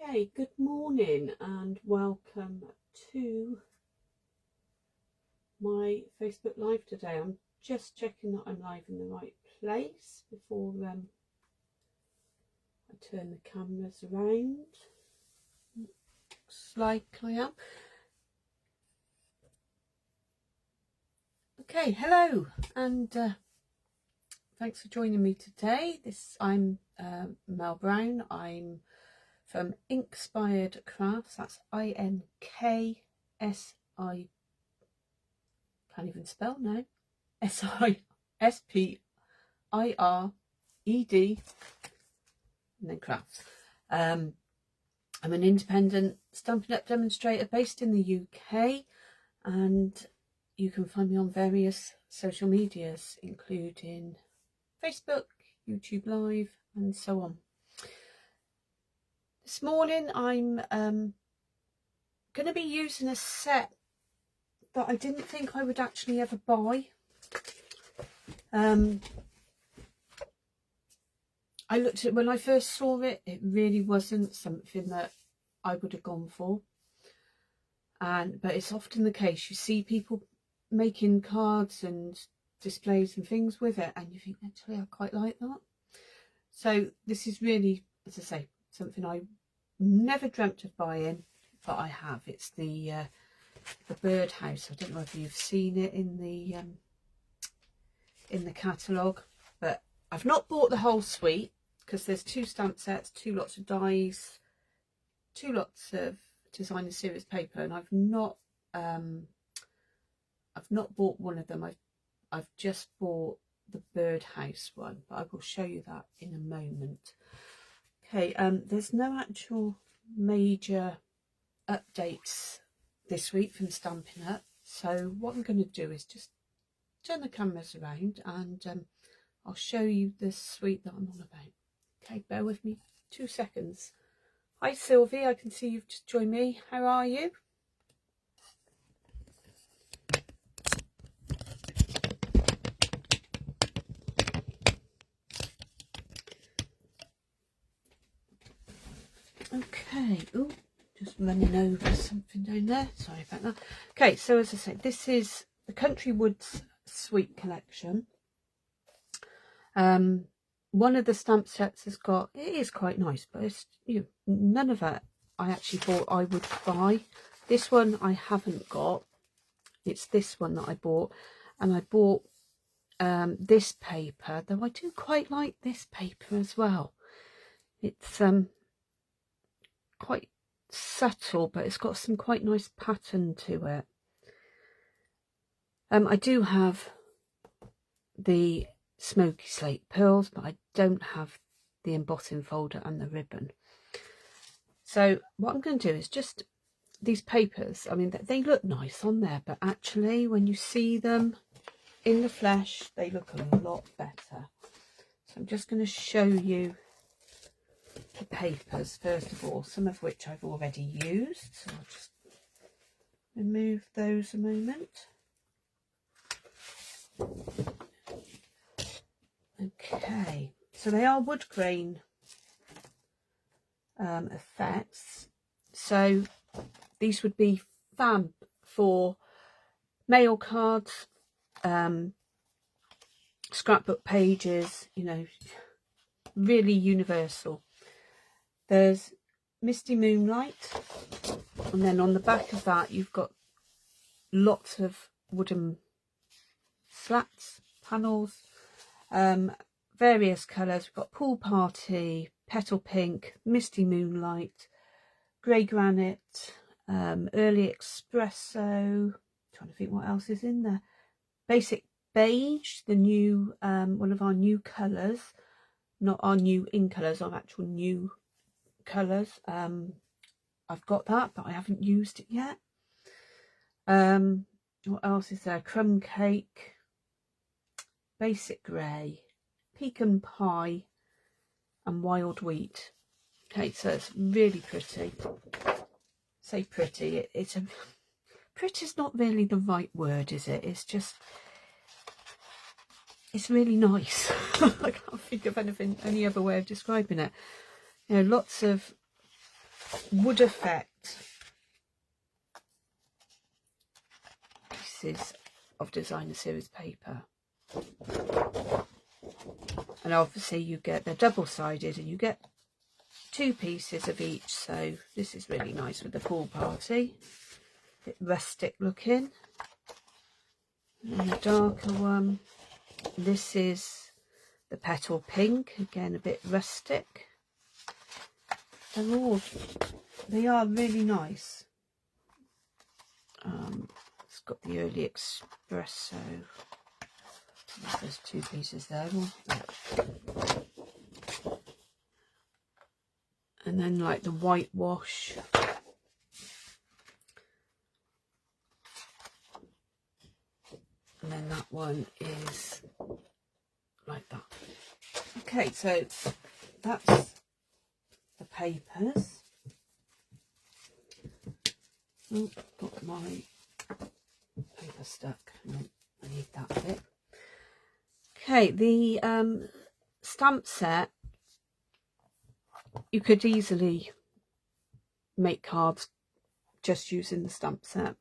Okay, good morning and welcome to my Facebook Live today. I'm just checking that I'm live in the right place before I turn the cameras around. Looks like I am. Okay, hello and thanks for joining me today. I'm Mel Brown. I'm from Inspired Crafts. That's INKSI. Can't even spell now. SISPIRED, and then crafts. I'm an independent Stampin' Up demonstrator based in the UK, and you can find me on various social medias, including Facebook, YouTube Live, and so on. This morning I'm going to be using a set that I didn't think I would actually ever buy. I looked at it when I first saw it, it really wasn't something that I would have gone for. But it's often the case, you see people making cards and displays and things with it, and you think, actually, I quite like that. So this is really, as I say, something I never dreamt of buying, but I have. It's the Birdhouse. I don't know if you've seen it in the catalogue, but I've not bought the whole suite because there's 2 stamp sets, 2 lots of dies, 2 lots of designer series paper, and I've not bought one of them. I've just bought the Birdhouse one, but I will show you that in a moment. Okay, there's no actual major updates this week from Stampin' Up, so what I'm going to do is just turn the cameras around and I'll show you the suite that I'm on about. Okay, bear with me 2 seconds. Hi Sylvie, I can see you've just joined me. How are you? Okay, oh, just running over something down there. Sorry about that. Okay, so as I said, this is the Country Woods Suite collection. One of the stamp sets has got, it is quite nice, but it's, none of it I actually thought I would buy. This one I haven't got. It's this one that I bought, and I bought this paper, though I do quite like this paper as well. It's quite subtle, but it's got some quite nice pattern to it. I do have the smoky slate pearls, but I don't have the embossing folder and the ribbon. So what I'm going to do is just these papers, I mean, they look nice on there, but actually when you see them in the flesh, they look a lot better. So I'm just going to show you the papers first of all, some of which I've already used, so I'll just remove those a moment. Okay, so they are wood grain effects, so these would be fab for mail cards, scrapbook pages, really universal. There's Misty Moonlight, and then on the back of that you've got lots of wooden slats, panels, various colours. We've got Pool Party, Petal Pink, Misty Moonlight, Grey Granite, Early Espresso. Trying to think what else is in there. Basic Beige, the new one of our new colours, not our new in colours, our actual new colours. I've got that, but I haven't used it yet. What else is there? Crumb Cake, Basic Grey, Pecan Pie, and Wild Wheat. Okay, so it's really pretty. Say pretty. Pretty's not really the right word, is it? It's just, it's really nice. I can't think of any other way of describing it. Lots of wood effect pieces of designer series paper, and obviously you get, they're double-sided and you get 2 pieces of each, so this is really nice with the pool party. A bit rustic looking. And a darker one, this is the petal pink, again a bit rustic. They are really nice. It's got the early espresso. There's 2 pieces there. And then like the whitewash. And then that one is like that. Okay, so that's the papers. Oh, got my paper stuck. I need that bit. Okay, the stamp set, you could easily make cards just using the stamp set.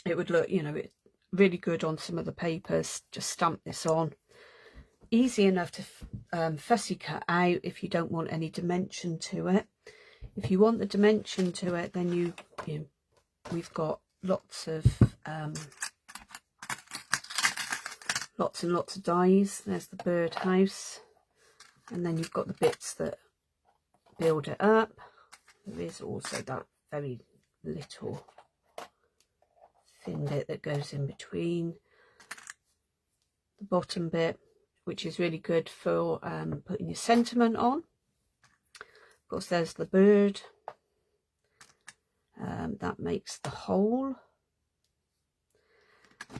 It would look, you know, it really good on some of the papers. Just stamp this on. Easy enough to fussy cut out if you don't want any dimension to it. If you want the dimension to it, then we've got lots and lots of dies. There's the birdhouse, and then you've got the bits that build it up. There is also that very little thin bit that goes in between the bottom bit, which is really good for putting your sentiment on. Of course, there's the bird. That makes the hole.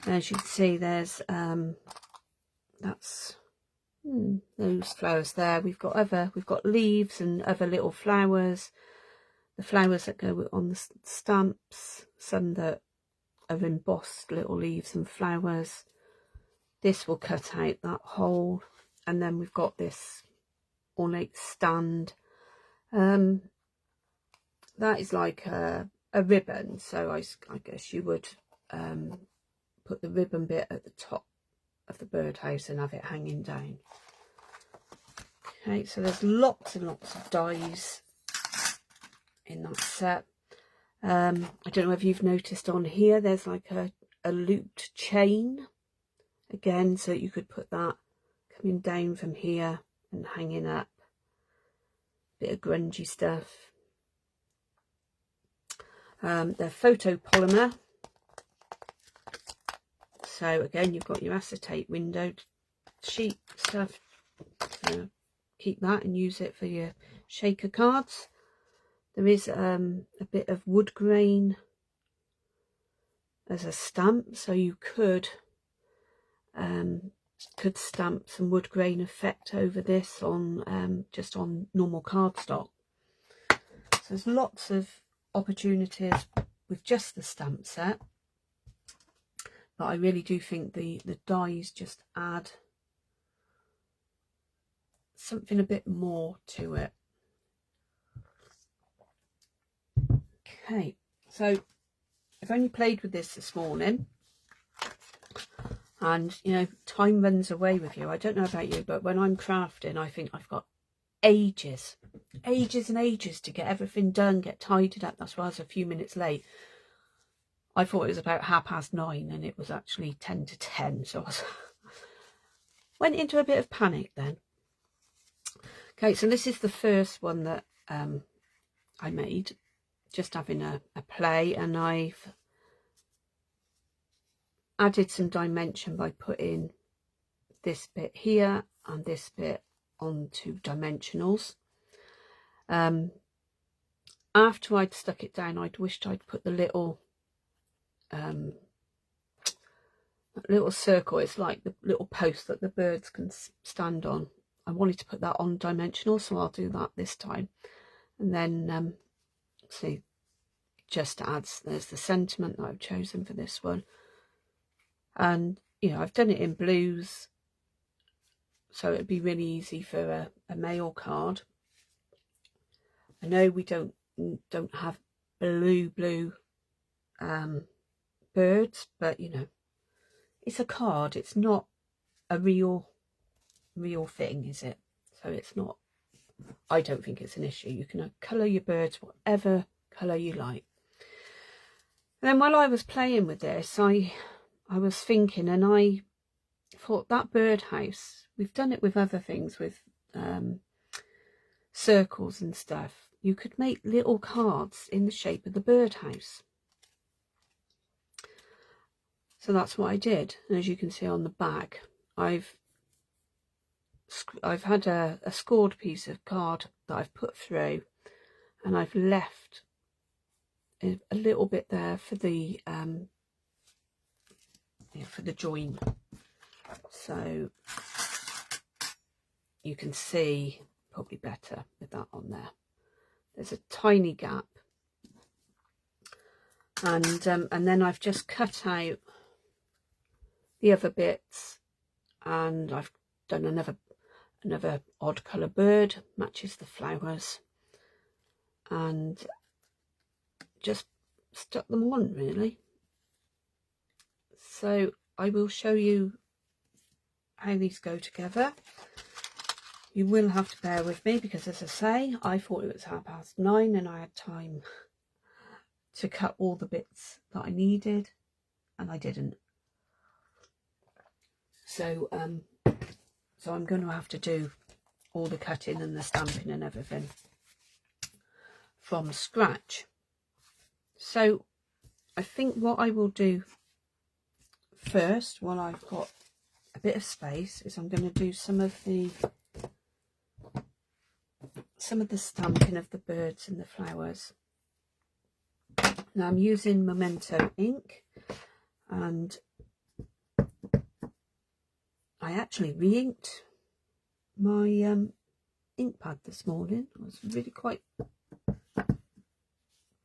And as you can see, there's that's those flowers there. We've got leaves and other little flowers. The flowers that go on the stamps, some that are embossed little leaves and flowers. This will cut out that hole, and then we've got this ornate stand. That is like a ribbon, so I guess you would put the ribbon bit at the top of the birdhouse and have it hanging down. Okay, so there's lots and lots of dies in that set. I don't know if you've noticed on here, there's like a looped chain again, so that you could put that coming down from here and hanging up. Bit of grungy stuff. They're photopolymer, so again you've got your acetate window sheet stuff. Keep that and use it for your shaker cards. There is a bit of wood grain as a stamp, so you could stamp some wood grain effect over this on just on normal cardstock. So there's lots of opportunities with just the stamp set, but I really do think the dies just add something a bit more to it. Okay, so I've only played with this morning, and you know, time runs away with you. I don't know about you, but when I'm crafting, I think I've got ages and ages to get everything done, get tidied up. That's why I was a few minutes late. I thought it was about 9:30 and it was actually 10 to 10, so I went into a bit of panic then. Okay, so this is the first one that I made, just having a play, and I've added some dimension by putting this bit here and this bit onto dimensionals. After I'd stuck it down, I'd wished I'd put the little circle. It's like the little post that the birds can stand on. I wanted to put that on dimensional, so I'll do that this time. And then see, just adds, there's the sentiment that I've chosen for this one. And you know, I've done it in blues, so it'd be really easy for a mail card. I know we don't have blue birds, but you know, it's a card. It's not a real thing, is it? So it's not, I don't think it's an issue. You can colour your birds whatever colour you like. And then while I was playing with this, I was thinking, and I thought that birdhouse, we've done it with other things, with circles and stuff. You could make little cards in the shape of the birdhouse. So that's what I did. And as you can see on the back, I've had a scored piece of card that I've put through, and I've left a little bit there for the join, so you can see probably better with that on there. There's a tiny gap, and then I've just cut out the other bits, and I've done another odd colour bird, matches the flowers, and just stuck them on really. So I will show you how these go together. You will have to bear with me because, as I say, I thought it was 9:30 and I had time to cut all the bits that I needed, and I didn't. So so I'm going to have to do all the cutting and the stamping and everything from scratch. So I think what I will do first, while I've got a bit of space, is I'm going to do some of the stamping of the birds and the flowers. Now I'm using Memento ink, and I actually re-inked my ink pad this morning. I was really quite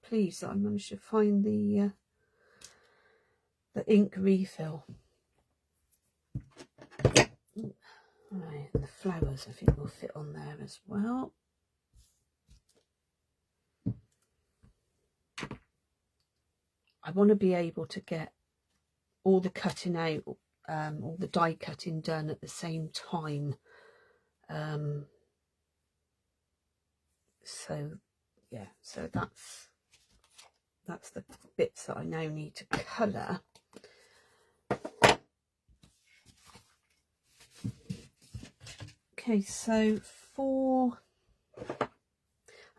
pleased that I managed to find the ink refill. Right, and the flowers I think will fit on there as well. I want to be able to get all the cutting out, all the die cutting done at the same time. So yeah, so that's the bits that I now need to colour. Okay, so I'm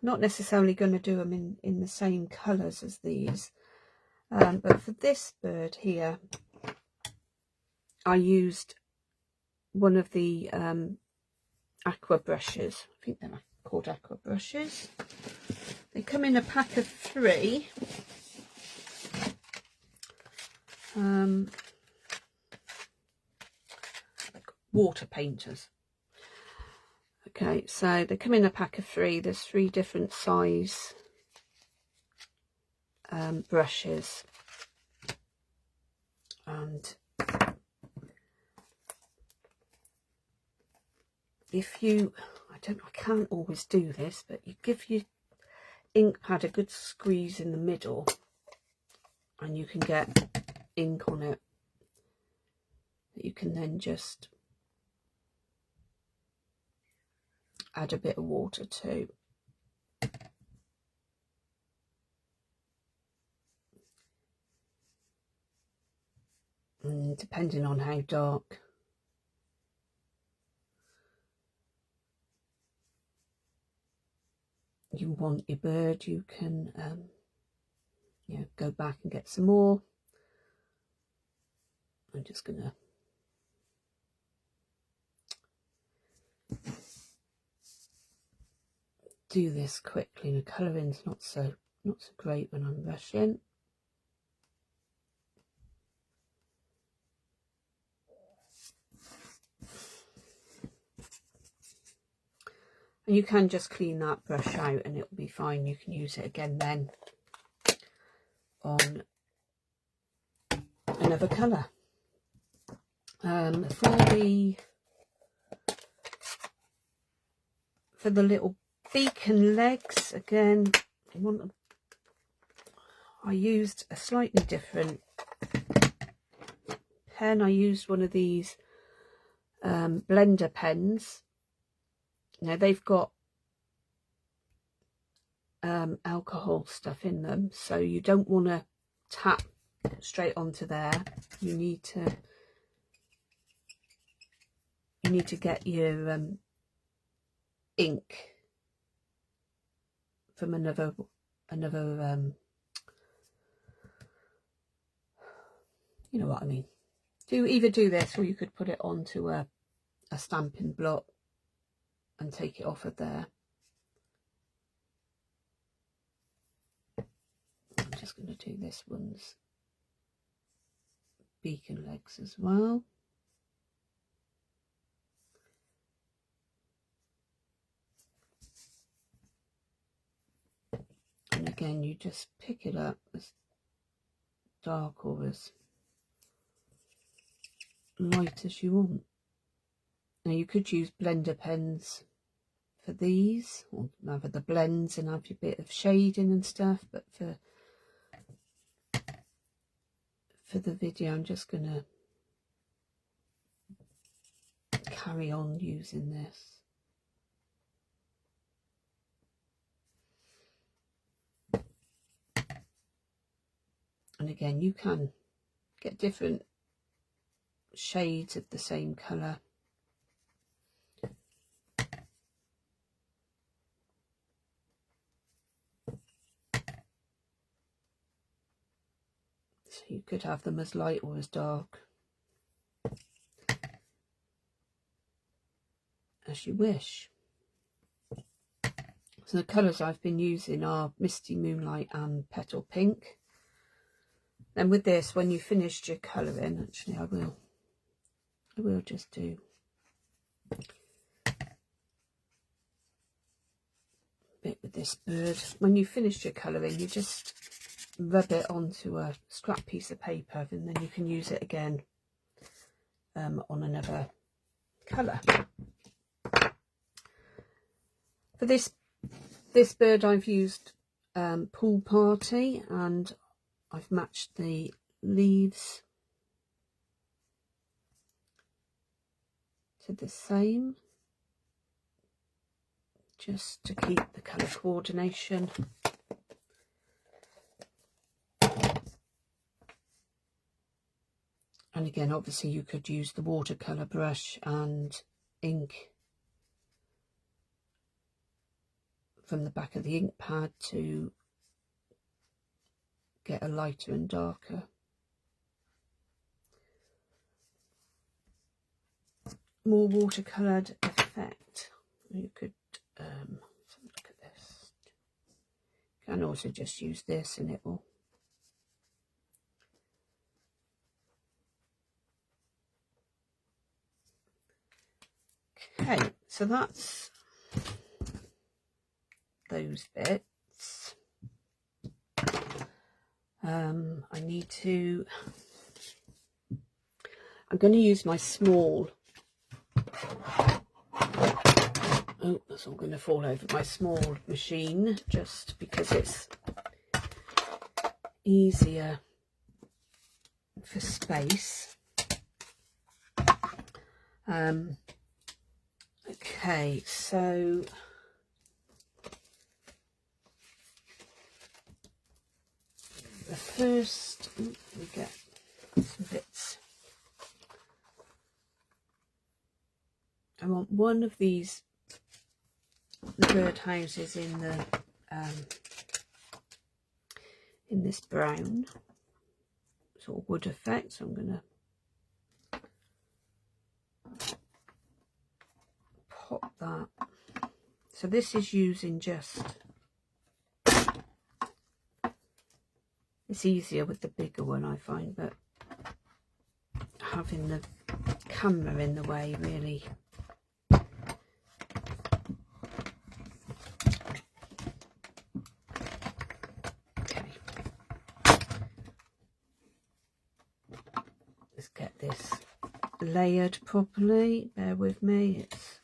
not necessarily going to do them in the same colours as these, but for this bird here, I used one of the aqua brushes. I think they're called aqua brushes. They come in a pack of 3. Like water painters. Okay, so they come in a pack of 3. There's 3 different size brushes, and if you, I can't always do this, but you give your ink pad a good squeeze in the middle, and you can get ink on it that you can then just add a bit of water to. And depending on how dark you want your bird, you can go back and get some more. I'm just gonna do this quickly. The colouring's not so great when I'm brushing. And you can just clean that brush out and it'll be fine. You can use it again then on another colour. For the little beak and legs, again, I used a slightly different pen. I used one of these blender pens. Now they've got alcohol stuff in them, so you don't want to tap straight onto there. You need to get your ink from another you know what I mean. Either do this, or you could put it onto a stamping block and take it off of there. I'm just going to do this one's beak and legs as well. And again, you just pick it up as dark or as light as you want. Now you could use blender pens for these, or have the blends and have your bit of shading and stuff, but for the video I'm just going to carry on using this. And again, you can get different shades of the same colour. So you could have them as light or as dark as you wish. So the colours I've been using are Misty Moonlight and Petal Pink. And with this, when you finished your colouring, actually I will just do a bit with this bird. When you finished your colouring, you just rub it onto a scrap piece of paper, and then you can use it again on another colour. For this bird I've used Pool Party, and I've matched the leaves to the same, just to keep the colour coordination. And again, obviously you could use the watercolour brush and ink from the back of the ink pad to get a lighter and darker. More watercoloured effect. You could have a look at this. You can also just use this and it will. Okay, so that's those bits. I'm going to use my small, oh, that's all going to fall over, my small machine, just because it's easier for space. Okay, so the first, we get some bits. I want one of these, the birdhouses in the in this brown sort of wood effect. So I'm going to pop that. So this is using just. It's easier with the bigger one, I find, but having the camera in the way really. Okay. Let's get this layered properly. Bear with me. It's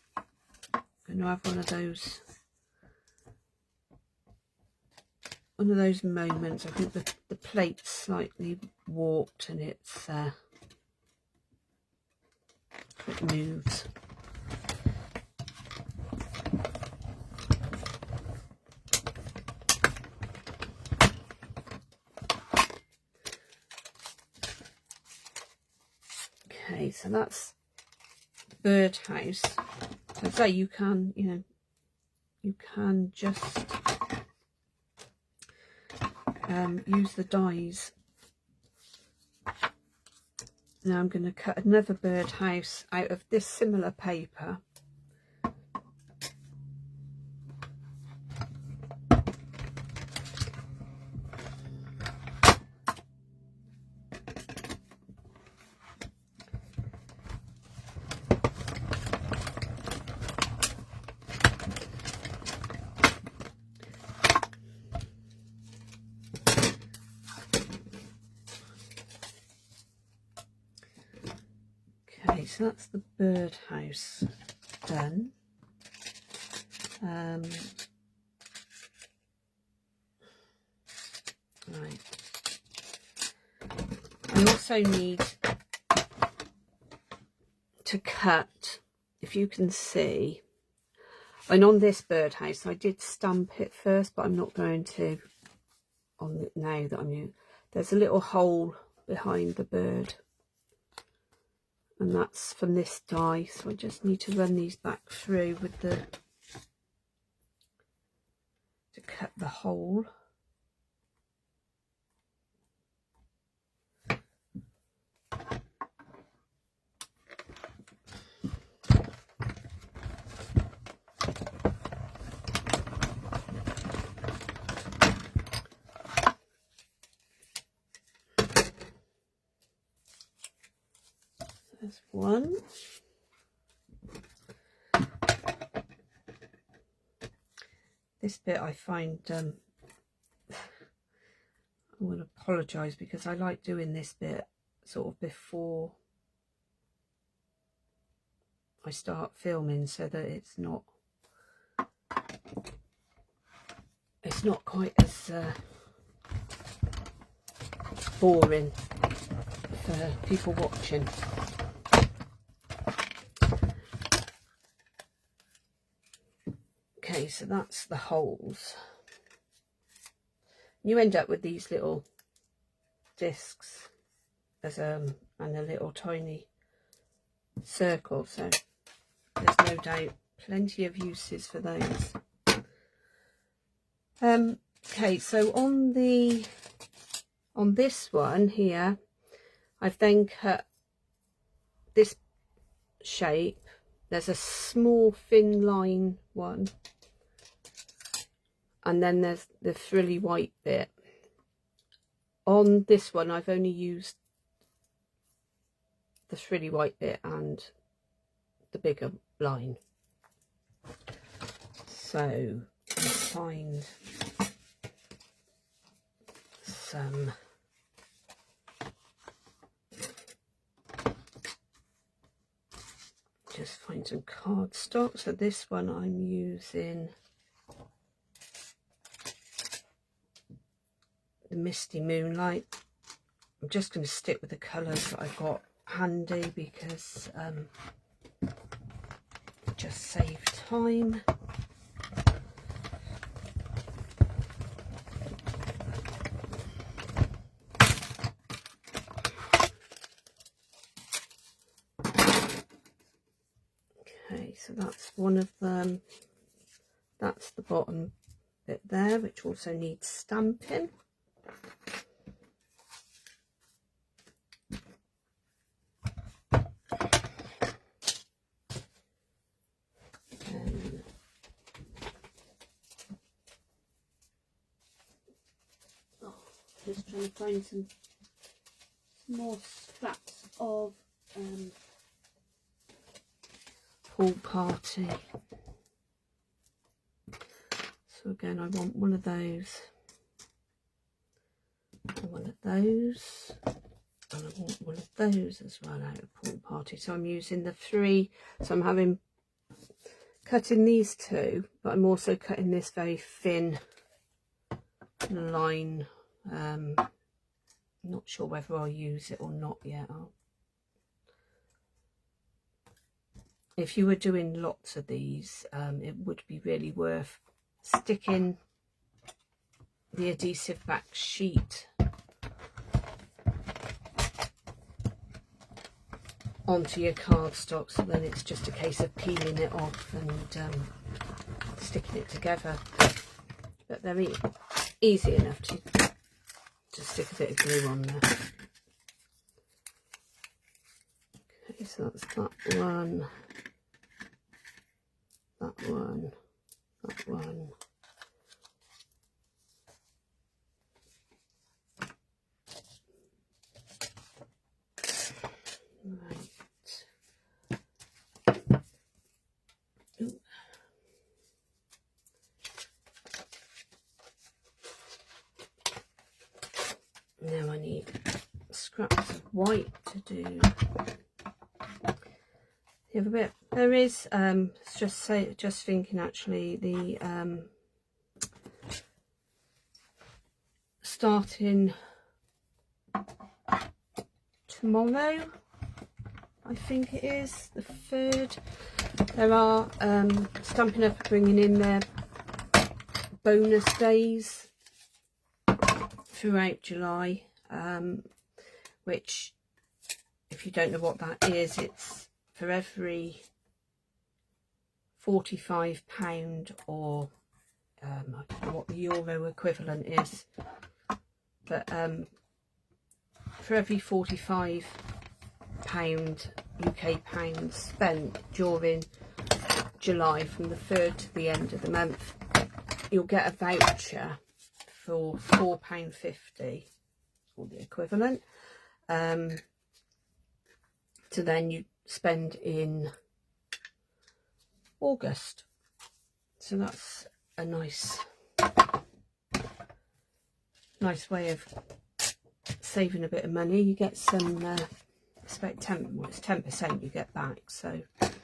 going to have one of those one of those moments. I think the plate's slightly warped and it moves. Okay, so that's Birdhouse. So I say you can, you can just use the dies. Now I'm going to cut another Birdhouse out of this similar paper. Okay, so that's the Birdhouse done. Right. I also need to cut, if you can see, and on this Birdhouse I did stamp it first, but I'm not going to on it now that I'm using. There's a little hole behind the bird, and that's from this die, so I just need to run these back through with the to cut the hole. There's one. This bit I find, I want to apologise because I like doing this bit sort of before I start filming, so that it's not quite as boring for people watching. Okay, so that's the holes. You end up with these little discs as and a little tiny circle, so there's no doubt plenty of uses for those. Okay, so on this one here, I've then cut this shape. There's a small thin line one, and then there's the frilly white bit. On this one I've only used the frilly white bit and the bigger line. So let's find some cardstock. So this one I'm using the Misty Moonlight. I'm just going to stick with the colours that I've got handy because just save time. Okay, so that's one of them. That's the bottom bit there, which also needs stamping. Just trying to find some more scraps of pool party. So again, I want one of those, and one of those, and I want one of those as well out of pool party. So I'm using the 3. So I'm cutting these 2, but I'm also cutting this very thin line. Not sure whether I'll use it or not yet. If you were doing lots of these, it would be really worth sticking the adhesive back sheet onto your cardstock, so then it's just a case of peeling it off and sticking it together. But they're easy enough to stick a bit of glue on there. Okay, so that's that one, that one, that one. Right. Ooh. Now I need scraps of white to do the other bit. There is just thinking actually the starting tomorrow, I think it is the 3rd. There are Stampin Up bringing in their bonus days throughout July, which, if you don't know what that is, it's for every £45 or I don't know what the euro equivalent is, but for every £45 UK pounds spent during July from the 3rd to the end of the month, you'll get a voucher for £4.50 or the equivalent to then you spend in August. So that's a nice way of saving a bit of money. You get some I expect it's 10% you get back, so but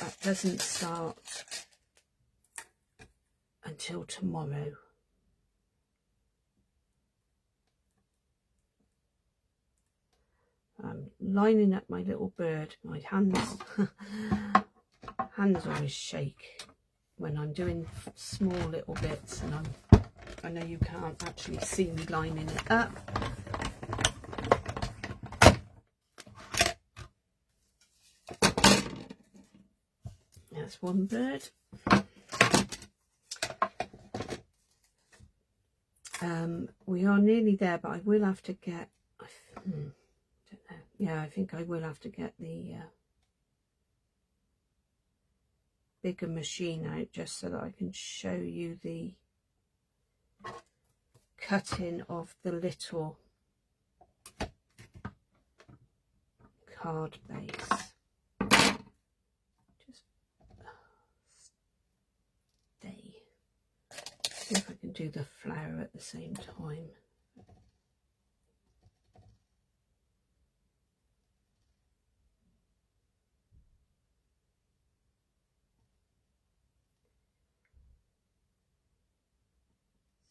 that doesn't start until tomorrow. I'm lining up my little bird. My hands always shake when I'm doing small little bits, and I know you can't actually see me lining it up. That's one bird. We are nearly there, but I will have to get, don't know. Yeah, I think I will have to get the bigger machine out just so that I can show you the cutting of the little card base. Just stay. See if I can do the flower at the same time.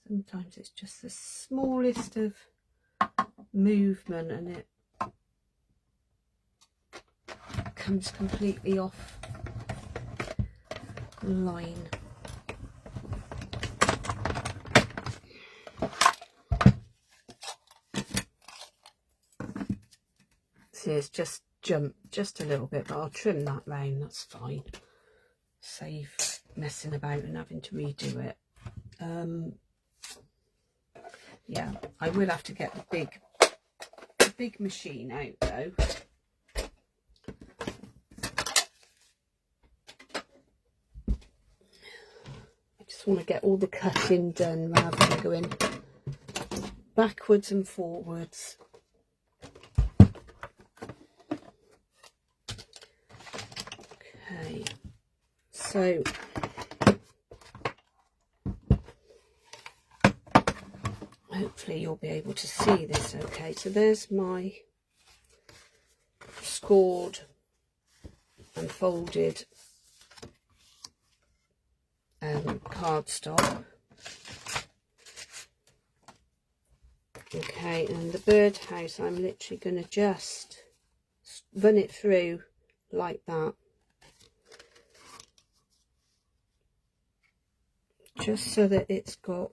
Sometimes it's just the smallest of movement and it comes completely off line. See, it's just jumped just a little bit, but I'll trim that round, that's fine. Save messing about and having to redo it. Yeah, I will have to get the big machine out though. I just want to get all the cutting done rather than going backwards and forwards. Okay, so hopefully you'll be able to see this okay. So there's my scored and folded cardstock Okay, and the birdhouse, I'm literally going to just run it through like that, just so that it's got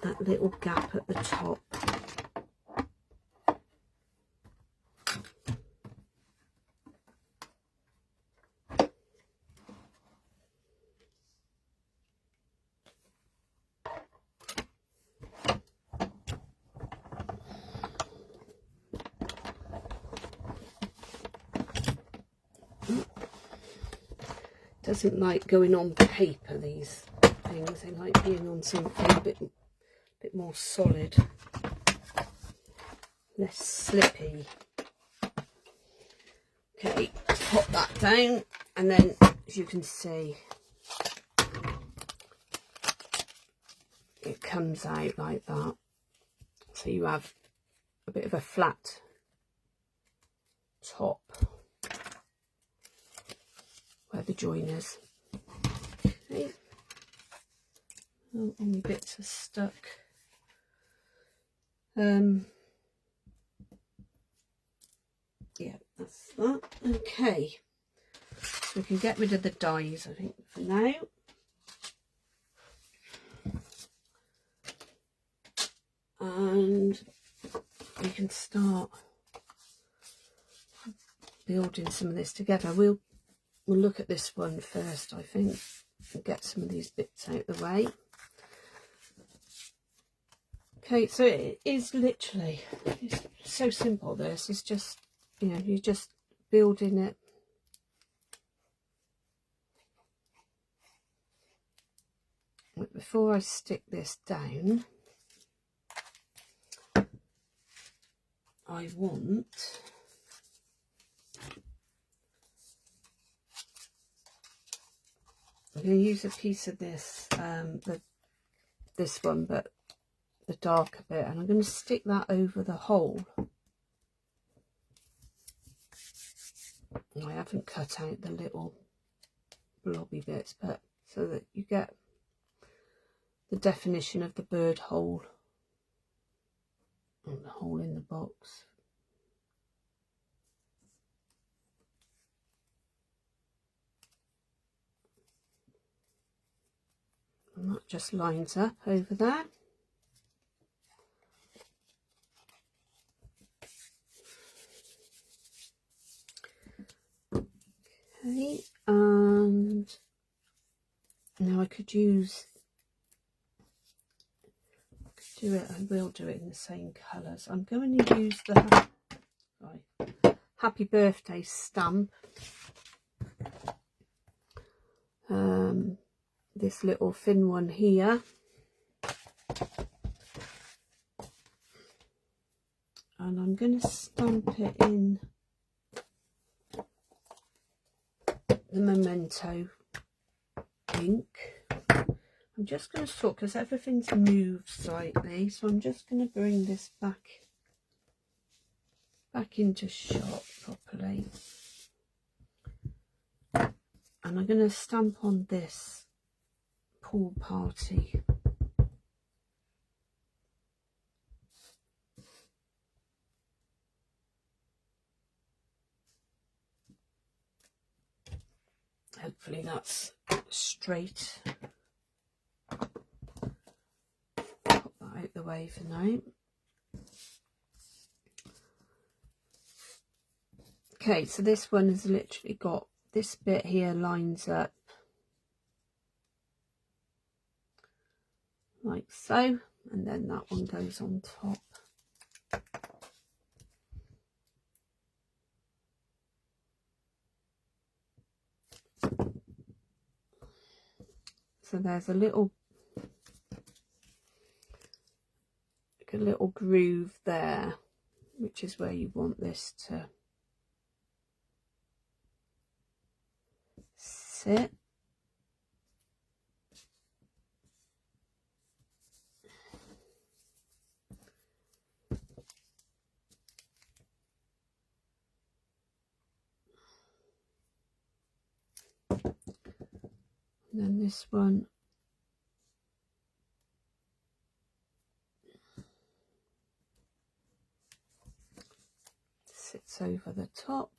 that little gap at the top. Doesn't like going on paper, these things. They like being on something a bit more solid, less slippy. Okay, pop that down, and then as you can see, it comes out like that. So you have a bit of a flat top where the join is. Okay. Oh, any bits are stuck. Yeah, that's that. Okay, so we can get rid of the dies, I think, for now. And we can start building some of this together. We'll look at this one first, I think, and get some of these bits out of the way. Okay, so it is literally, it's so simple. This is just, you know, you're just building it. But before I stick this down, I want I'm going to use a piece of this, this one, but the darker bit, and I'm going to stick that over the hole. I haven't cut out the little blobby bits, but so that you get the definition of the bird hole and the hole in the box. And that just lines up over there. Okay, and now I could use, I will do it in the same colours. I'm going to use the happy birthday stamp. This little thin one here. And I'm going to stamp it in the Memento ink. I'm just going to sort, because everything's moved slightly, so I'm just going to bring this back into shot properly. And I'm going to stamp on this pool party. Hopefully that's straight. Put that out the way for now. Okay, so this one has literally got this bit here lines up like so, and then that one goes on top. So there's a little groove there, which is where you want this to sit. And then this one this over the top.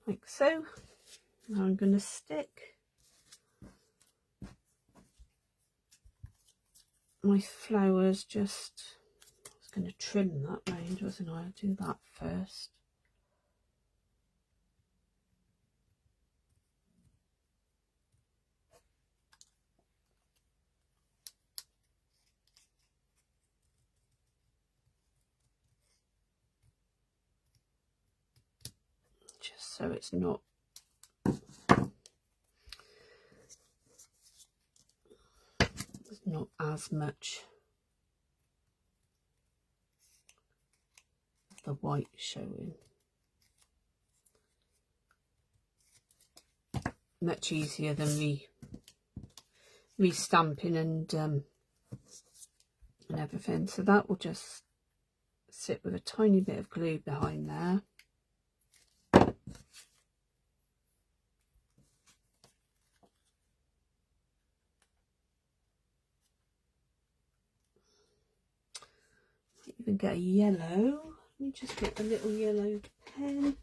Like so. Now I'm going to stick my flowers, just, I was going to trim that round, wasn't I? I'll do that first. Just so it's not as much of the white showing. Much easier than re-stamping and everything. So that will just sit with a tiny bit of glue behind there. Even get a yellow. Let me just get a little yellow pen.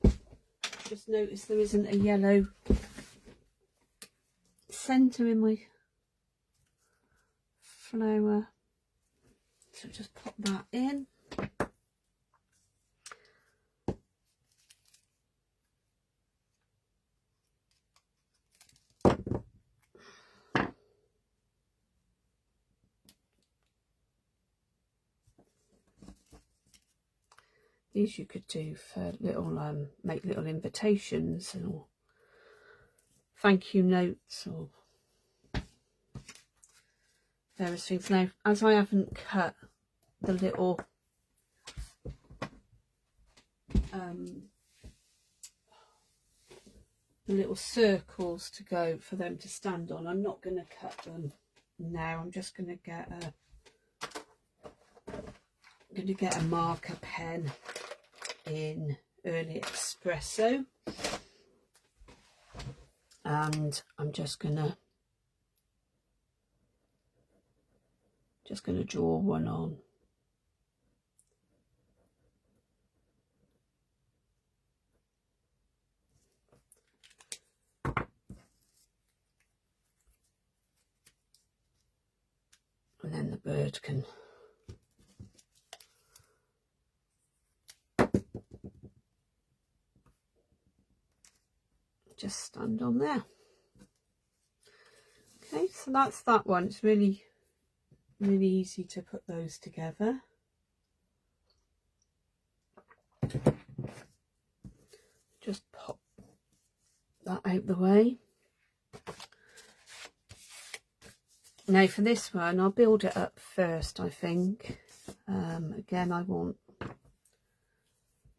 Just notice there isn't a yellow centre in my flower, so just pop that in. These you could do for little make little invitations or thank you notes or various things. Now, as I haven't cut the little circles to go for them to stand on, I'm not going to cut them now. I'm just going to get a marker pen in Early Espresso, and I'm just gonna draw one on. And then the bird can just stand on there. Okay, so that's that one. It's really easy to put those together. Just pop that out the way. Now for this one, I'll build it up first, I think. Again, I want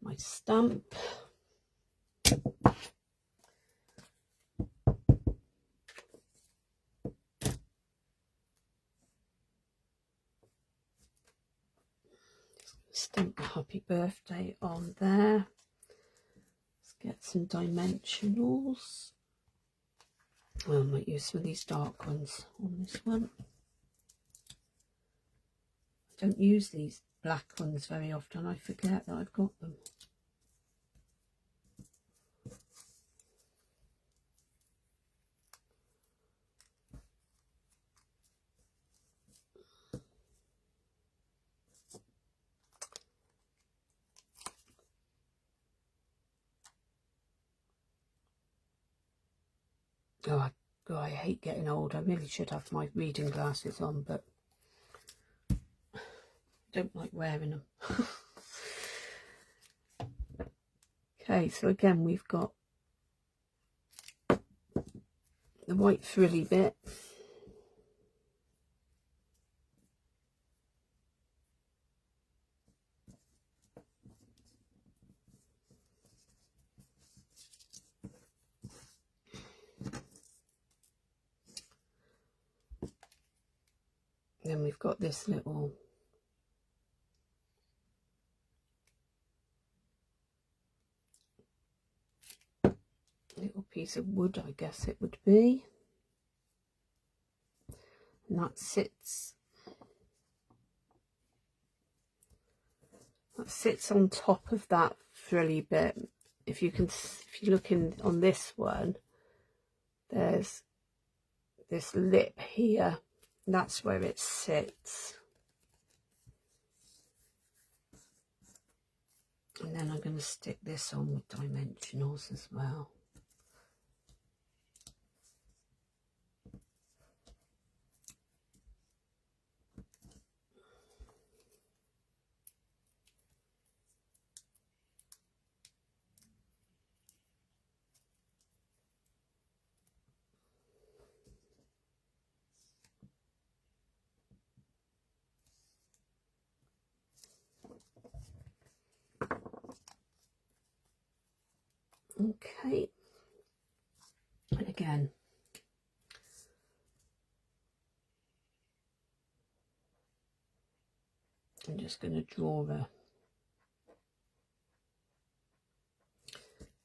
my stamp. Stamp the happy birthday on there. Let's get some dimensionals. I might use some of these dark ones on this one. I don't use these black ones very often. I forget that I've got them. Oh, I hate getting old. I really should have my reading glasses on, but I don't like wearing them. Okay, so again we've got the white frilly bit. Then we've got this little piece of wood, I guess it would be. and that sits on top of that frilly bit. If you look in on this one, there's this lip here, and that's where it sits. And then I'm going to stick this on with dimensionals as well. Okay, and again, I'm just going to draw a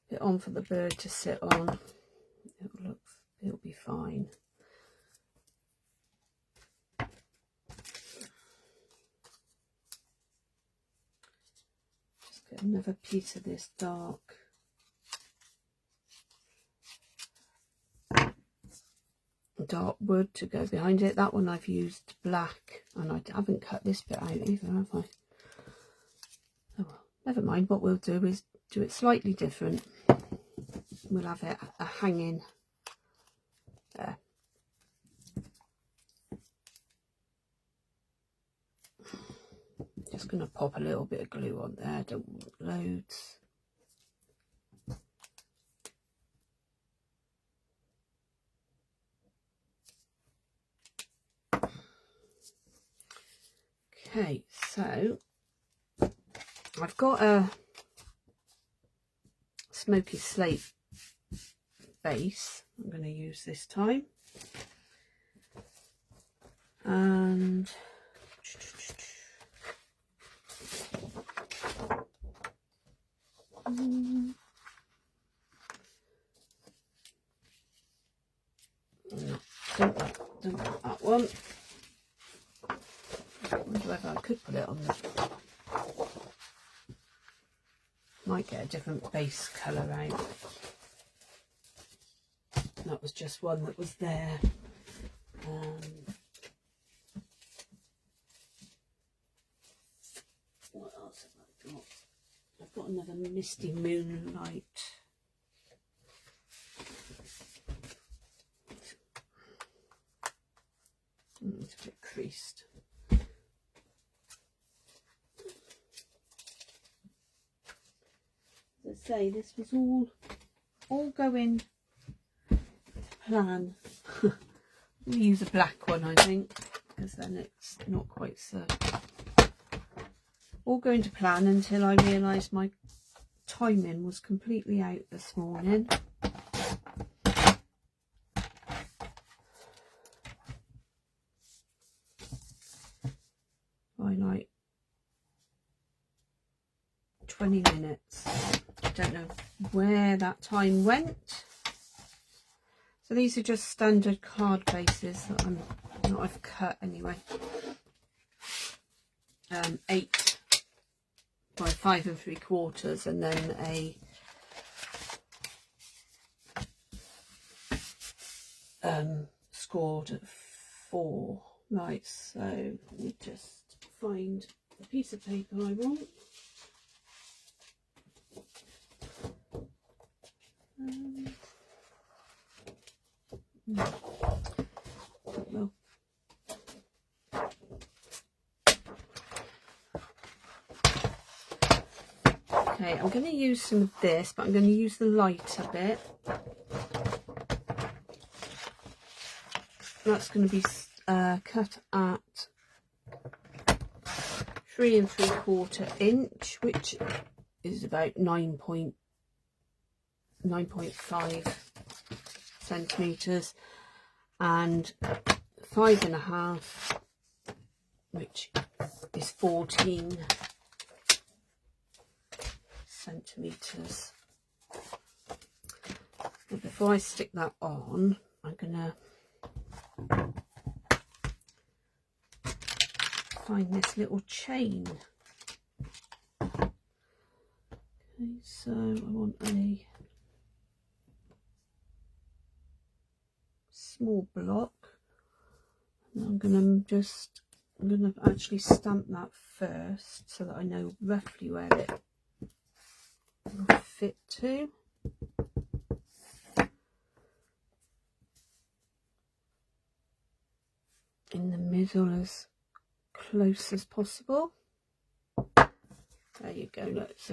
bit on for the bird to sit on. It'll be fine. Just get another piece of this dark wood to go behind it. That one I've used black, and I haven't cut this bit out either, have I? Oh well, never mind. What we'll do is do it slightly different. We'll have it a hanging there. Just going to pop a little bit of glue on there, don't want loads. Okay, so I've got a smoky slate base I'm going to use this time, and don't want that one. I wonder whether I could put it on the, might get a different base colour out. That was just one that was there. What else have I got? I've got another Misty Moonlight. It's a bit creased. As I say, this was all going to plan. We'll use a black one, I think, because then it's not quite so. All going to plan until I realised my timing was completely out this morning. By like 20 minutes. I don't know where that time went. So these are just standard card bases that I've cut anyway. 8 by 5 3/4, and then a scored at 4. Right, so let me just find the piece of paper I want. Well, okay, I'm going to use some of this, but I'm going to use the lighter bit. That's going to be cut at 3 3/4 inch, which is about 9.5 centimeters, and 5.5, which is 14 centimeters. But before I stick that on, I'm gonna find this little chain. Okay, so I want a small block. And I'm going to actually stamp that first so that I know roughly where it will fit to. In the middle as close as possible. There you go. Let's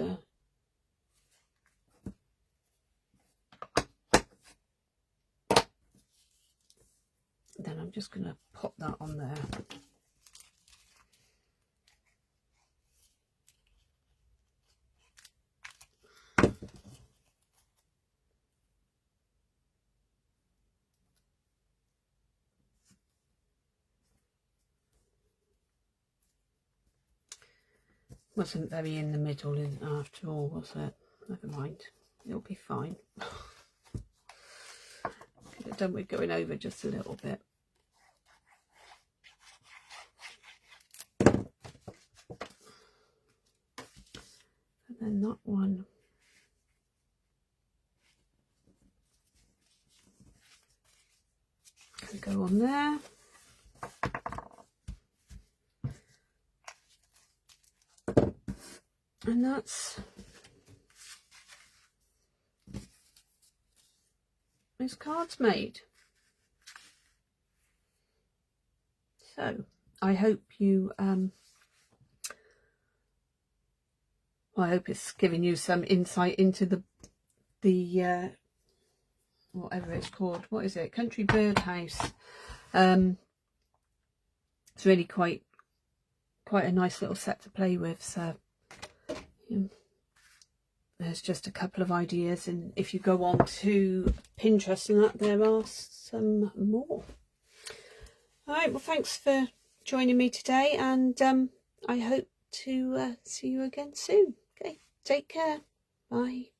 then I'm just going to pop that on there. Wasn't very in the middle after all, was it? Never mind, it'll be fine. Could have done with going over just a little bit. And then that one can go on there. And that's his cards made. So I hope you well, I hope it's giving you some insight into the whatever it's called. What is it? Country Birdhouse. It's really quite a nice little set to play with. So there's just a couple of ideas, and if you go on to Pinterest and that, there are some more. All right, well, thanks for joining me today, and I hope to see you again soon. Okay, take care. Bye.